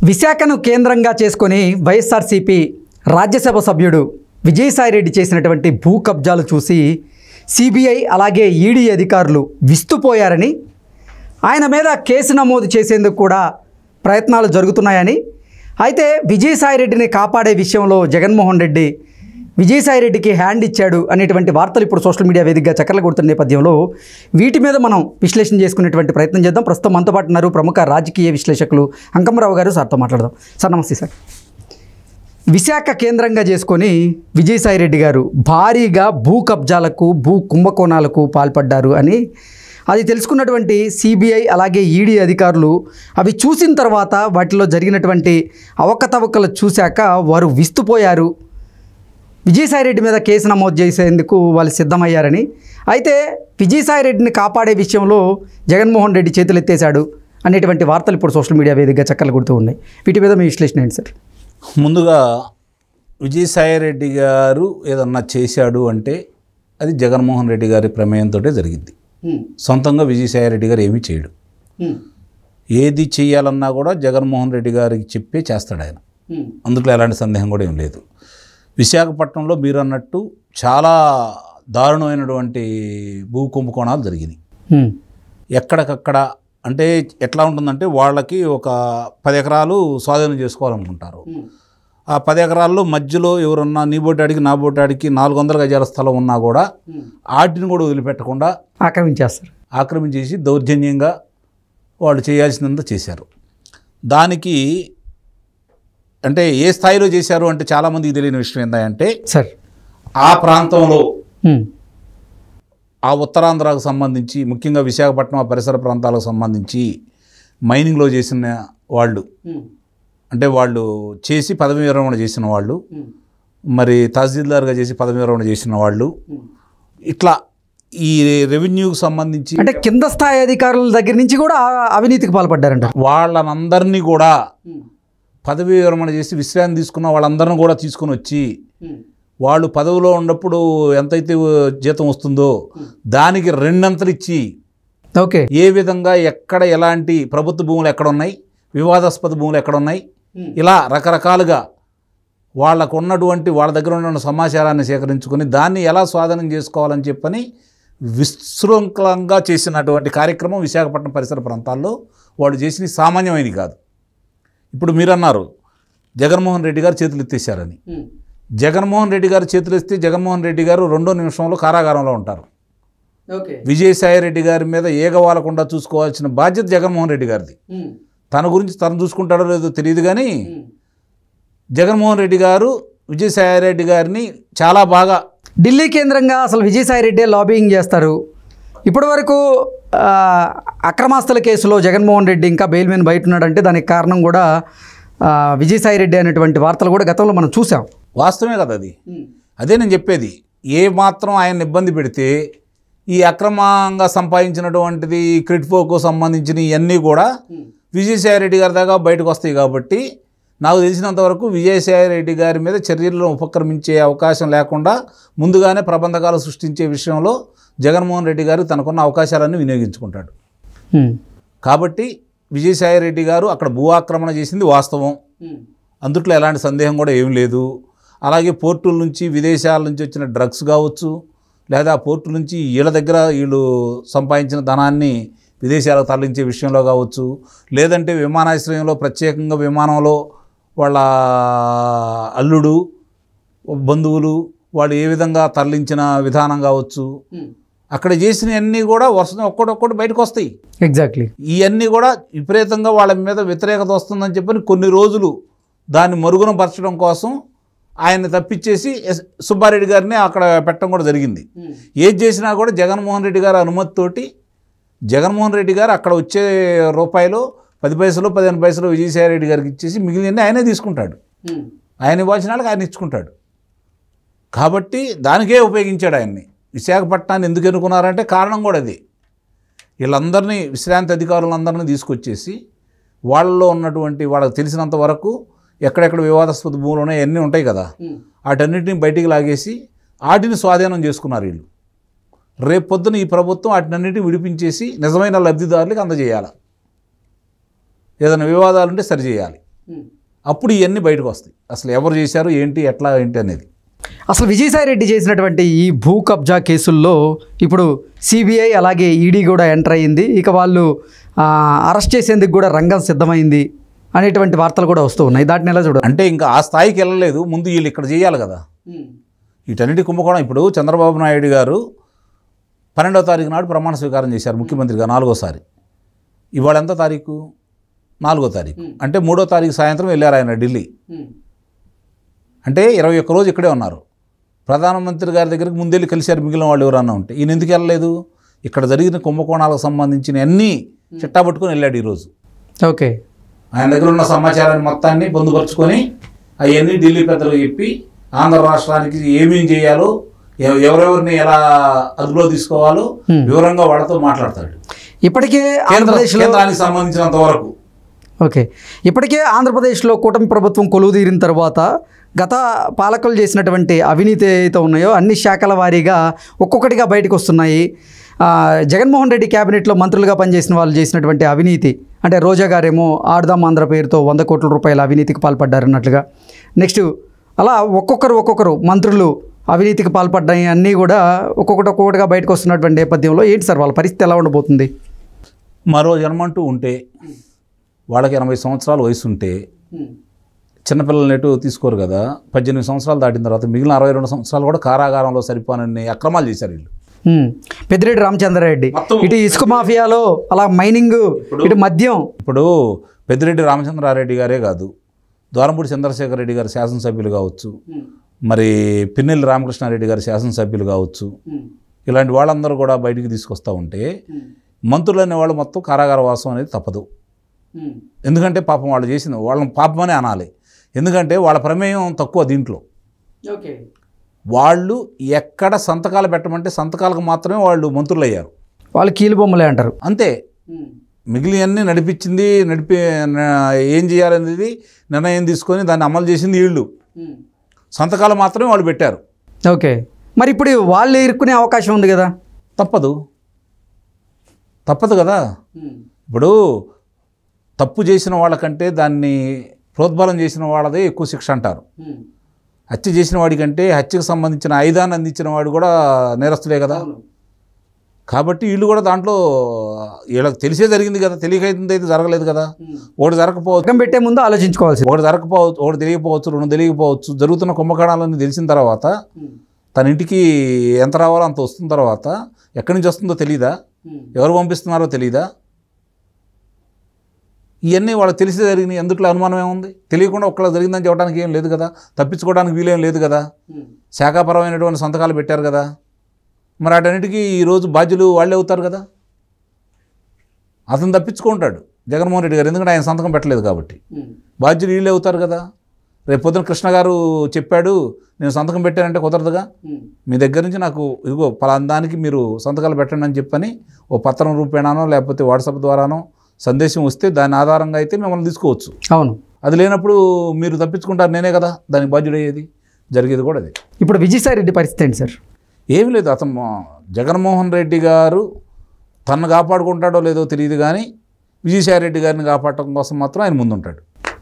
విశాఖను కేంద్రంగా చేసుకొని వైఎస్ఆర్సీపీ రాజ్యసభ సభ్యుడు విజయసాయిరెడ్డి చేసినటువంటి భూ కబ్జాలు చూసి సిబిఐ అలాగే ఈడీ అధికారులు విస్తుపోయారని, ఆయన మీద కేసు నమోదు చేసేందుకు కూడా ప్రయత్నాలు జరుగుతున్నాయని, అయితే విజయసాయిరెడ్డిని కాపాడే విషయంలో జగన్మోహన్ రెడ్డి విజయసాయిరెడ్డికి హ్యాండ్ ఇచ్చాడు అనేటువంటి వార్తలు ఇప్పుడు సోషల్ మీడియా వేదికగా చక్కర్లు కొడుతున్న నేపథ్యంలో వీటి మీద మనం విశ్లేషణ చేసుకునేటువంటి ప్రయత్నం చేద్దాం. ప్రస్తుతం మనతో పాటు ఉన్నారు ప్రముఖ రాజకీయ విశ్లేషకులు అంకమరావు గారు. సార్తో మాట్లాడదాం. సార్ నమస్తే సార్. విశాఖ కేంద్రంగా చేసుకొని విజయసాయిరెడ్డి గారు భారీగా భూ కబ్జాలకు భూ కుంభకోణాలకు పాల్పడ్డారు అని అది తెలుసుకున్నటువంటి సిబిఐ అలాగే ఈడీ అధికారులు అవి చూసిన తర్వాత వాటిలో జరిగినటువంటి అవకతవకలు చూశాక వారు విస్తుపోయారు. విజయసాయిరెడ్డి మీద కేసు నమోదు చేసేందుకు వాళ్ళు సిద్ధమయ్యారని, అయితే విజయసాయిరెడ్డిని కాపాడే విషయంలో జగన్మోహన్ రెడ్డి చేతులు ఎత్తేశాడు అనేటువంటి వార్తలు ఇప్పుడు సోషల్ మీడియా వేదికగా చక్కర్లు కొడుతూ ఉన్నాయి. వీటి మీద మీ విశ్లేషణ ఏంటి సార్? ముందుగా విజయసాయిరెడ్డి గారు ఏదన్నా చేశాడు అంటే అది జగన్మోహన్ రెడ్డి గారి ప్రమేయంతో జరిగింది. సొంతంగా విజయసాయిరెడ్డి గారు ఏమీ చేయడు. ఏది చేయాలన్నా కూడా జగన్మోహన్ రెడ్డి గారికి చెప్పే చేస్తాడు ఆయన. అందులో ఎలాంటి సందేహం కూడా ఏం లేదు. విశాఖపట్నంలో మీరు అన్నట్టు చాలా దారుణమైనటువంటి భూ కుంభకోణాలు జరిగినాయి. ఎక్కడికక్కడ అంటే ఎట్లా ఉంటుందంటే వాళ్ళకి ఒక 10 ఎకరాలు స్వాధీనం చేసుకోవాలనుకుంటారు. ఆ 10 ఎకరాల్లో మధ్యలో ఎవరన్నా నీ బోటాడికి నా బోటాడికి 400 గజాల స్థలం ఉన్నా కూడా వాటిని కూడా వదిలిపెట్టకుండా ఆక్రమించేసి దౌర్జన్యంగా వాళ్ళు చేయాల్సినంత చేశారు. దానికి అంటే ఏ స్థాయిలో చేశారు అంటే చాలామందికి తెలియని విషయం ఏంటంటే సార్, ఆ ప్రాంతంలో ఆ ఉత్తరాంధ్రకు సంబంధించి ముఖ్యంగా విశాఖపట్నం ఆ పరిసర ప్రాంతాలకు సంబంధించి మైనింగ్లో చేసిన వాళ్ళు, అంటే వాళ్ళు చేసి పదవి విరమణ చేసిన వాళ్ళు, మరి తహసీల్దార్గా చేసి పదవి విరమణ చేసిన వాళ్ళు, ఇట్లా ఈ రెవెన్యూకి సంబంధించి అంటే కింద స్థాయి అధికారుల దగ్గర నుంచి కూడా అవినీతికి పాల్పడ్డారంట. వాళ్ళనందరినీ కూడా పదవి విరమణ చేసి విశ్రాంతి తీసుకున్న వాళ్ళందరినీ కూడా తీసుకొని వచ్చి వాళ్ళు పదవిలో ఉన్నప్పుడు ఎంతైతే జీతం వస్తుందో దానికి 2 అంతలు ఇచ్చి ఏ విధంగా ఎక్కడ ఎలాంటి ప్రభుత్వ భూములు ఎక్కడ ఉన్నాయి, వివాదాస్పద భూములు ఎక్కడ ఉన్నాయి, ఇలా రకరకాలుగా వాళ్ళకు ఉన్నటువంటి వాళ్ళ దగ్గర ఉన్న సమాచారాన్ని సేకరించుకొని దాన్ని ఎలా స్వాధీనం చేసుకోవాలని చెప్పని విశృంఖలంగా చేసినటువంటి కార్యక్రమం విశాఖపట్నం పరిసర ప్రాంతాల్లో వాళ్ళు చేసిన సామాన్యమైనది కాదు. ఇప్పుడు మీరు అన్నారు జగన్మోహన్ రెడ్డి గారు చేతులు ఎత్తేసారని. జగన్మోహన్ రెడ్డి గారు చేతులు ఎత్తే జగన్మోహన్ రెడ్డి గారు 2వ నిమిషంలో కారాగారంలో ఉంటారు. విజయసాయిరెడ్డి గారి మీద ఏగవాలకుండా చూసుకోవాల్సిన బాధ్యత జగన్మోహన్ రెడ్డి గారిది. తన గురించి తను చూసుకుంటాడో లేదో తెలియదు, కానీ జగన్మోహన్ రెడ్డి గారు విజయసాయిరెడ్డి గారిని చాలా బాగా ఢిల్లీ కేంద్రంగా అసలు విజయసాయిరెడ్డి లాబింగ్ చేస్తారు. ఇప్పటి వరకు అక్రమాస్తుల కేసులో జగన్మోహన్ రెడ్డి ఇంకా బెయిల్ మీద బయట ఉన్నాడంటే దానికి కారణం కూడా విజయసాయిరెడ్డి అనేటువంటి వార్తలు కూడా గతంలో మనం చూసాం. వాస్తవమే కదా అది. అదే నేను చెప్పేది, ఏ మాత్రం ఆయన ఇబ్బంది పెడితే ఈ అక్రమంగా సంపాదించినటువంటిది క్రిట్ఫోకు సంబంధించిన ఇవన్నీ కూడా విజయసాయిరెడ్డి గారి దాకా బయటకు వస్తాయి. కాబట్టి నాకు తెలిసినంతవరకు విజయసాయిరెడ్డి గారి మీద చర్యలను ఉపక్రమించే అవకాశం లేకుండా ముందుగానే ప్రబంధకాలు సృష్టించే విషయంలో జగన్మోహన్ రెడ్డి గారు తనకున్న అవకాశాలన్నీ వినియోగించుకుంటాడు. కాబట్టి విజయసాయిరెడ్డి గారు అక్కడ భూ ఆక్రమణ చేసింది వాస్తవం, అందుట్లో ఎలాంటి సందేహం కూడా ఏం లేదు. అలాగే పోర్టుల నుంచి విదేశాల నుంచి వచ్చిన డ్రగ్స్ కావచ్చు, లేదా పోర్టుల నుంచి వీళ్ళ దగ్గర వీళ్ళు సంపాదించిన ధనాన్ని విదేశాలకు తరలించే విషయంలో కావచ్చు, లేదంటే విమానాశ్రయంలో ప్రత్యేకంగా విమానంలో వాళ్ళ అల్లుడు బంధువులు వాళ్ళు ఏ విధంగా తరలించిన విధానం కావచ్చు, అక్కడ చేసినవన్నీ కూడా వరుసగా ఒక్కొక్కటి బయటకు వస్తాయి. ఎగ్జాక్ట్లీ. ఇవన్నీ కూడా విపరీతంగా వాళ్ళ మీద వ్యతిరేకత వస్తుందని చెప్పని కొన్ని రోజులు దాన్ని మరుగున పరచడం కోసం ఆయన్ని తప్పించేసి సుబ్బారెడ్డి గారిని అక్కడ పెట్టడం కూడా జరిగింది. ఏది చేసినా కూడా జగన్మోహన్ రెడ్డి గారి అనుమతితోటి జగన్మోహన్ రెడ్డి గారు అక్కడ వచ్చే రూపాయలు 10 పైసలు 15 పైసలు విజయసాయిరెడ్డి గారికి ఇచ్చేసి మిగిలిన ఆయనే తీసుకుంటాడు. ఆయన ఇవ్వాల్సిన వాళ్ళకి ఆయన ఇచ్చుకుంటాడు. కాబట్టి దానికే ఉపయోగించాడు ఆయన్ని. విశాఖపట్నాన్ని ఎందుకు ఎన్నుకున్నారంటే కారణం కూడా అది. వీళ్ళందరినీ విశ్రాంతి అధికారులందరినీ తీసుకొచ్చేసి వాళ్ళలో ఉన్నటువంటి వాళ్ళకి తెలిసినంత వరకు ఎక్కడెక్కడ వివాదాస్పద భూములు ఉన్నాయి అన్నీ ఉంటాయి కదా, వాటన్నిటిని బయటికి లాగేసి వాటిని స్వాధీనం చేసుకున్నారు వీళ్ళు. రేపు పొద్దున ఈ ప్రభుత్వం వాటినన్నిటిని విడిపించేసి నిజమైన లబ్ధిదారులకు అందజేయాలి. ఏదైనా వివాదాలు ఉంటే సరిచేయాలి. అప్పుడు ఇవన్నీ బయటకు వస్తాయి, అసలు ఎవరు చేశారు ఏంటి ఎట్లా ఏంటి అనేది. అసలు విజయసాయి రెడ్డి చేసినటువంటి ఈ భూ కబ్జా కేసుల్లో ఇప్పుడు సిబిఐ అలాగే ఈడీ కూడా ఎంటర్ అయ్యింది. ఇక వాళ్ళు అరెస్ట్ చేసేందుకు కూడా రంగం సిద్ధమైంది అనేటువంటి వార్తలు కూడా వస్తూ ఉన్నాయి. దాటిని ఎలా చూడాలి? అంటే ఇంకా ఆ స్థాయికి వెళ్ళలేదు, ముందు వీళ్ళు ఇక్కడ చేయాలి కదా. వీటన్నిటి కుంభకోణం. ఇప్పుడు చంద్రబాబు నాయుడు గారు 12వ తారీఖు నాడు ప్రమాణ స్వీకారం చేశారు ముఖ్యమంత్రిగా, 4వసారి. ఇవాళ ఎంత తారీఖు? 4వ తారీఖు. అంటే 3వ తారీఖు సాయంత్రం వెళ్ళారు ఆయన ఢిల్లీ. అంటే 21 రోజు ఇక్కడే ఉన్నారు. ప్రధానమంత్రి గారి దగ్గరికి ముందెళ్ళి కలిశారు మిగిలిన వాళ్ళు ఎవరన్నా ఉంటే. ఈయన ఎందుకు వెళ్ళలేదు? ఇక్కడ జరిగిన కుంభకోణాలకు సంబంధించిన అన్నీ చిట్టా పట్టుకొని వెళ్ళాడు ఈరోజు. ఓకే, ఆయన దగ్గర ఉన్న సమాచారాన్ని మొత్తాన్ని పొందుపరుచుకొని అవన్నీ ఢిల్లీ పెద్దలకు చెప్పి ఆంధ్ర రాష్ట్రానికి ఏమేం చేయాలో, ఎవరెవరిని ఎలా అదుపులో తీసుకోవాలో వివరంగా వాళ్ళతో మాట్లాడతాడు. ఇప్పటికే కేంద్రానికి సంబంధించినంత వరకు. ఓకే, ఇప్పటికే ఆంధ్రప్రదేశ్లో కూటమి ప్రభుత్వం కొలువుదీరిన తర్వాత గత పాలకులు చేసినటువంటి అవినీతి ఏదైతే ఉన్నాయో అన్ని శాఖల వారీగా ఒక్కొక్కటిగా బయటకు వస్తున్నాయి. జగన్మోహన్ రెడ్డి క్యాబినెట్లో మంత్రులుగా పనిచేసిన వాళ్ళు చేసినటువంటి అవినీతి, అంటే రోజా గారేమో ఆడదాం ఆంధ్ర పేరుతో 100 కోట్ల రూపాయల అవినీతికి పాల్పడ్డారన్నట్లుగా. నెక్స్ట్ అలా ఒక్కొక్కరు మంత్రులు అవినీతికి పాల్పడ్డాయి అన్నీ కూడా ఒక్కొక్కటిగా బయటకు వస్తున్నటువంటి నేపథ్యంలో ఏంటి సార్ వాళ్ళ పరిస్థితి ఎలా ఉండబోతుంది? మరో జన్మంటూ ఉంటే, వాళ్ళకి 80 సంవత్సరాల వయసు ఉంటే, చిన్నపిల్లలు నెట్టు తీసుకోరు కదా. 18 సంవత్సరాలు దాటిన తర్వాత మిగిలిన 62 సంవత్సరాలు కూడా కారాగారంలో సరిపోనని అక్రమాలు చేశారు వీళ్ళు. పెద్దిరెడ్డి రామచంద్రారెడ్డి ఇటు ఇసుక మాఫియాలో, అలా మైనింగ్, ఇటు మద్యం. ఇప్పుడు పెద్దిరెడ్డి రామచంద్రారెడ్డి గారే కాదు, ద్వారంపూడి చంద్రశేఖర్ రెడ్డి గారు శాసనసభ్యులు కావచ్చు, మరి పిన్నెల్లి రామకృష్ణారెడ్డి గారు శాసనసభ్యులు కావచ్చు, ఇలాంటి వాళ్ళందరూ కూడా బయటికి తీసుకొస్తూ ఉంటే మంత్రులు అనే వాళ్ళు మొత్తం కారాగార వాసం అనేది తప్పదు. ఎందుకంటే పాపం వాళ్ళు చేసింది వాళ్ళని పాపమనే అనాలి. ఎందుకంటే వాళ్ళ ప్రమేయం తక్కువ దీంట్లో. వాళ్ళు ఎక్కడ సంతకాలు పెట్టమంటే సంతకాలకు మాత్రమే వాళ్ళు మంత్రులు అయ్యారు. వాళ్ళు కీలుబొమ్మలే అంటారు అంతే. మిగిలినవన్నీ ఏం చేయాలనేది నిర్ణయం తీసుకొని దాన్ని అమలు చేసింది వీళ్ళు. సంతకాలు మాత్రమే వాళ్ళు పెట్టారు. ఓకే, మరి ఇప్పుడు వాళ్ళు ఇరుక్కునే అవకాశం ఉంది కదా. తప్పదు కదా. ఇప్పుడు తప్పు చేసిన వాళ్ళకంటే దాన్ని ప్రోద్బలం చేసిన వాళ్ళదే ఎక్కువ శిక్ష అంటారు. హత్య చేసిన వాడికంటే హత్యకు సంబంధించిన ఆయుధాన్ని అందించిన వాడు కూడా నేరస్తులే కదా. కాబట్టి వీళ్ళు కూడా దాంట్లో వీళ్ళకి తెలిసే జరిగింది కదా, తెలియకైతుంది అయితే జరగలేదు కదా. ఒకటి జరగకపోవచ్చు, పెట్టే ముందు ఆలోచించుకోవాల్సి, ఒకటి జరగకపోవచ్చు, ఒకటి తెలియకపోవచ్చు, 2 తెలియకపోవచ్చు. జరుగుతున్న కుంభకోణాలన్నీ తెలిసిన తర్వాత తన ఇంటికి ఎంత రావాలో అంత వస్తున్న తర్వాత ఎక్కడి నుంచి వస్తుందో తెలీదా, ఎవరు పంపిస్తున్నారో తెలీదా? ఇవన్నీ వాళ్ళకి తెలిసే జరిగినాయి. ఎందుట్లో అనుమానం ఏముంది? తెలియకుండా ఒక్కళ్ళకి జరిగిందని చెప్పడానికి ఏం లేదు కదా, తప్పించుకోవడానికి వీలేం లేదు కదా. శాఖాపరమైనటువంటి సంతకాలు పెట్టారు కదా, మరి వాటన్నిటికీ ఈరోజు బాధ్యులు వాళ్ళే అవుతారు కదా. అతను తప్పించుకుంటాడు జగన్మోహన్ రెడ్డి గారు, ఎందుకంటే ఆయన సంతకం పెట్టలేదు కాబట్టి. బాధ్యులు వీళ్ళే అవుతారు కదా. రేపు పొద్దున కృష్ణ గారు చెప్పాడు నేను సంతకం పెట్టానంటే కుదరదుగా. మీ దగ్గర నుంచి నాకు ఇదిగో పలాందానికి మీరు సంతకాలు పెట్టండి అని చెప్పని ఓ పత్రం రూపేణానో లేకపోతే వాట్సాప్ ద్వారానో సందేశం వస్తే దాని ఆధారంగా అయితే మిమ్మల్ని తీసుకోవచ్చు. అవును, అది లేనప్పుడు మీరు తప్పించుకుంటారు, నేనే కదా దానికి బాధ్యుడయ్యేది. జరిగేది కూడా అది. ఇప్పుడు విజయసాయి రెడ్డి పరిస్థితి ఏంటి సార్? ఏమి లేదు, అతను జగన్మోహన్ రెడ్డి గారు తనను కాపాడుకుంటాడో లేదో తెలియదు కానీ విజయసాయి రెడ్డి గారిని కాపాడటం కోసం మాత్రం ఆయన ముందుంటాడు.